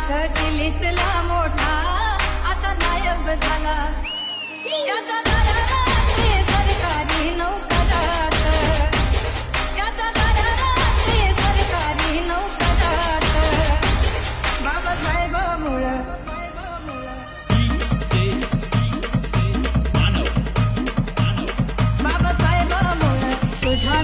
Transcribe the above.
दिल्लीतला मोठा आता नायब झाला त्याचा दाराला ते सरकारी नोकरात त्याचा दाराला ते सरकारी नोकरात बाबासाहेबामुळं बाबासाहेबामुळं तुझ्या